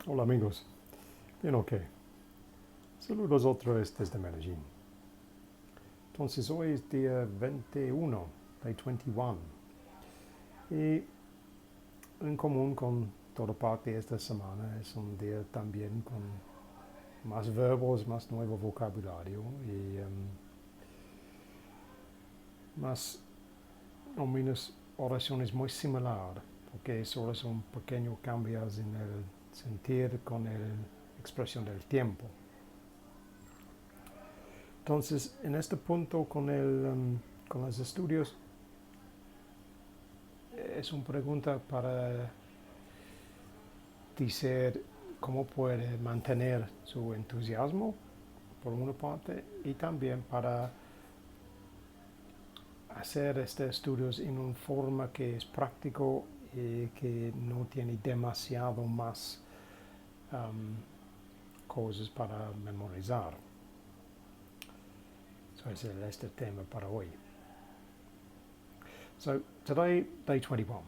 Hola amigos, bien ok. Saludos otra vez desde Medellín. Entonces hoy es día 21, day 21. Y en común con toda parte de esta semana es un día también con más verbos, más nuevo vocabulario y más o menos oraciones muy similares, porque solo son pequeños cambios en el sentir con la expresión del tiempo. Entonces, en este punto con los estudios, es una pregunta para decir cómo puede mantener su entusiasmo, por una parte, y también para hacer estos estudios en una forma que es práctico y que no tiene demasiado más cosas para memorizar. So ese es este tema para hoy. So today, day 21.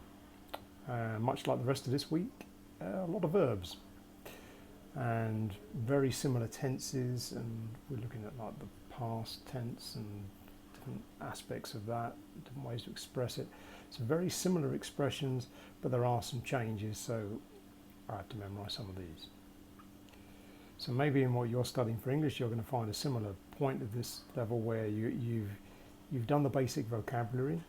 Much like the rest of this week, a lot of verbs and very similar tenses, and we're looking at like the past tense and different aspects of that, different ways to express it. So very similar expressions, but there are some changes, so I have to memorize some of these. So maybe in what you're studying for English, you're going to find a similar point at this level where you've done the basic vocabulary,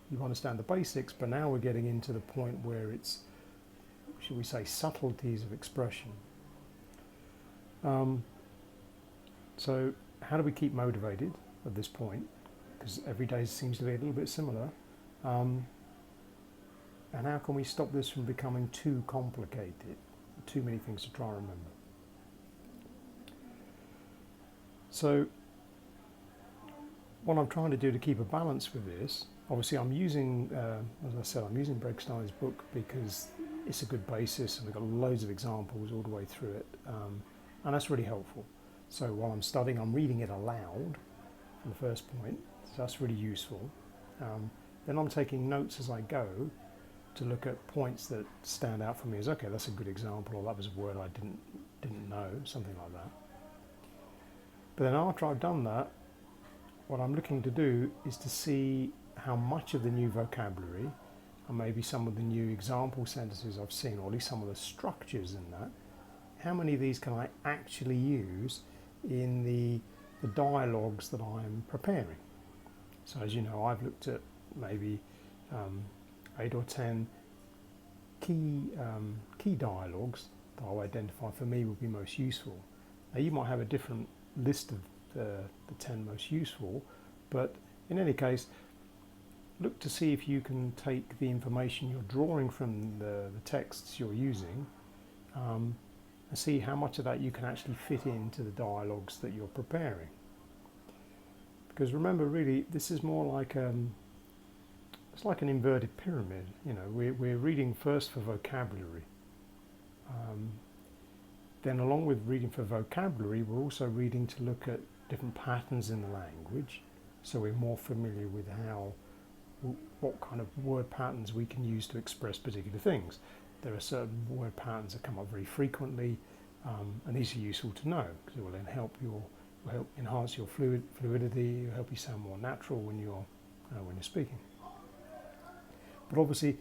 you understand the basics, but now we're getting into the point where it's, should we say, subtleties of expression. So how do we keep motivated at this point? Because every day seems to be a little bit similar. And how can we stop this from becoming too complicated? Too many things to try and remember. So what I'm trying to do to keep a balance with this, obviously I'm using, as I said, I'm using Bregstein's book because it's a good basis and we've got loads of examples all the way through it. And that's really helpful. So while I'm studying, I'm reading it aloud for the first point. So that's really useful. Then I'm taking notes as I go to look at points that stand out for me as, okay, that's a good example, or that was a word I didn't know, something like that. But then after I've done that, what I'm looking to do is to see how much of the new vocabulary, and maybe some of the new example sentences I've seen, or at least some of the structures in that, how many of these can I actually use in the dialogues that I'm preparing. So as you know, I've looked at maybe 8 or 10 key dialogues that I'll identify for me would be most useful. Now you might have a different list of the 10 most useful, but in any case, look to see if you can take the information you're drawing from the texts you're using and see how much of that you can actually fit into the dialogues that you're preparing. Because remember, really, this is more like it's like an inverted pyramid. You know, we're reading first for vocabulary. Then along with reading for vocabulary, we're also reading to look at different patterns in the language, so we're more familiar with what kind of word patterns we can use to express particular things. There are certain word patterns that come up very frequently, and these are useful to know because it will then help enhance your fluidity, it'll help you sound more natural when you're speaking. But obviously,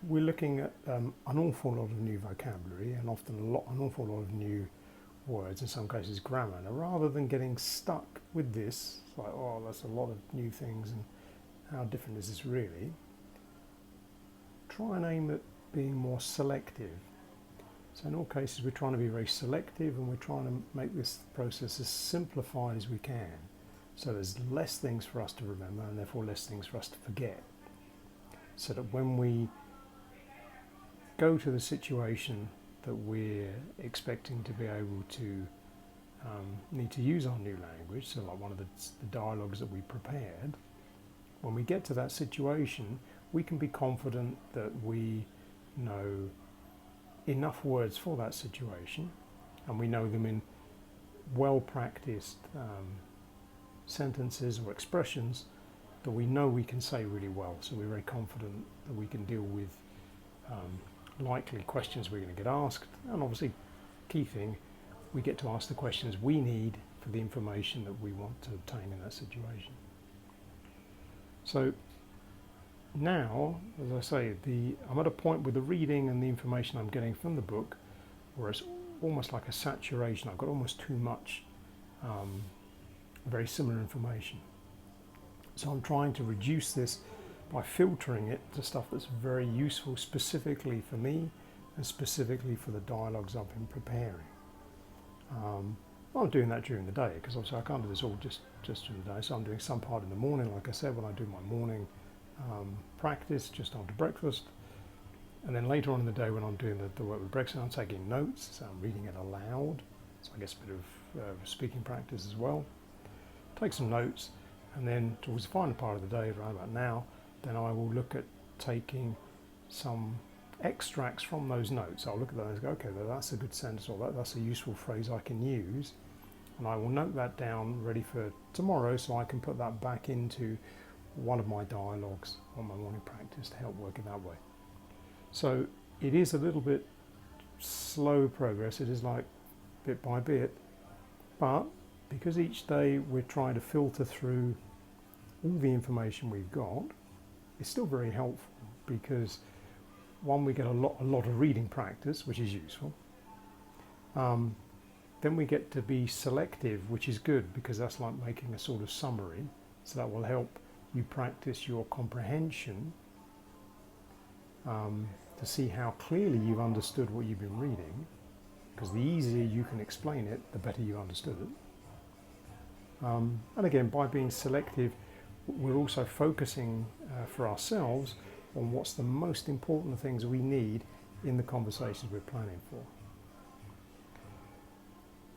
we're looking at an awful lot of new vocabulary and often an awful lot of new words, in some cases grammar. Now, rather than getting stuck with this, it's like, oh, that's a lot of new things and how different is this really? Try and aim at being more selective. So in all cases, we're trying to be very selective and we're trying to make this process as simplified as we can. So there's less things for us to remember and therefore less things for us to forget. So that when we go to the situation that we're expecting to be able to need to use our new language, so like one of the dialogues that we prepared, when we get to that situation, we can be confident that we know enough words for that situation and we know them in well-practiced sentences or expressions that we know we can say really well. So we're very confident that we can deal with likely questions we're going to get asked, and obviously, key thing, we get to ask the questions we need for the information that we want to obtain in that situation. So now, as I say, I'm at a point with the reading and the information I'm getting from the book where it's almost like a saturation. I've got almost too much very similar information. So I'm trying to reduce this by filtering it to stuff that's very useful specifically for me and specifically for the dialogues I've been preparing. I'm doing that during the day because obviously I can't do this all just during the day, so I'm doing some part in the morning, like I said, when I do my morning practice just after breakfast, and then later on in the day when I'm doing the work with breakfast, I'm taking notes, so I'm reading it aloud, so I guess a bit of speaking practice as well. Take some notes, and then towards the final part of the day, right about now, then I will look at taking some extracts from those notes. I'll look at those and go, okay, that's a good sentence, or that's a useful phrase I can use, and I will note that down ready for tomorrow so I can put that back into one of my dialogues on my morning practice to help work it that way. So it is a little bit slow progress, it is like bit by bit, but because each day we're trying to filter through all the information we've got, it's still very helpful because one, we get a lot of reading practice, which is useful. Then we get to be selective, which is good because that's like making a sort of summary. So that will help you practice your comprehension to see how clearly you've understood what you've been reading. Because the easier you can explain it, the better you understood it. And again, by being selective, we're also focusing for ourselves on what's the most important things we need in the conversations we're planning for.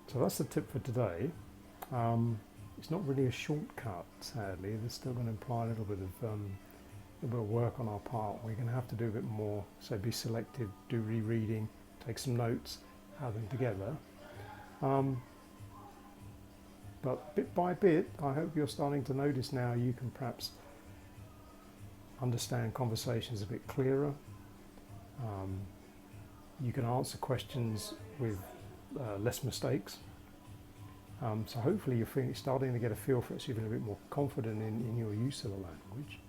So that's the tip for today. It's not really a shortcut, sadly. It's still going to imply a little bit of work on our part. We're going to have to do a bit more. So be selective, do rereading, take some notes, have them together. But bit by bit, I hope you're starting to notice now you can perhaps understand conversations a bit clearer. You can answer questions with less mistakes. So hopefully you're starting to get a feel for it, so you're feeling a bit more confident in your use of the language.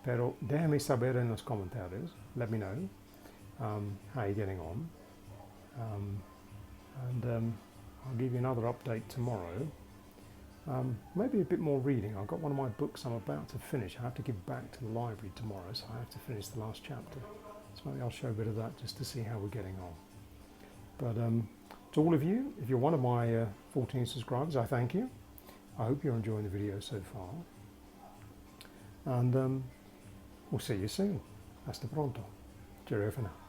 Pero déjame saber en los comentarios. Let me know how you're getting on. And I'll give you another update tomorrow. Maybe a bit more reading. I've got one of my books I'm about to finish. I have to give back to the library tomorrow, so I have to finish the last chapter. So maybe I'll show a bit of that just to see how we're getting on. But to all of you, if you're one of my 14 subscribers, I thank you. I hope you're enjoying the video so far. And we'll see you soon. Hasta pronto. Cheerio for now.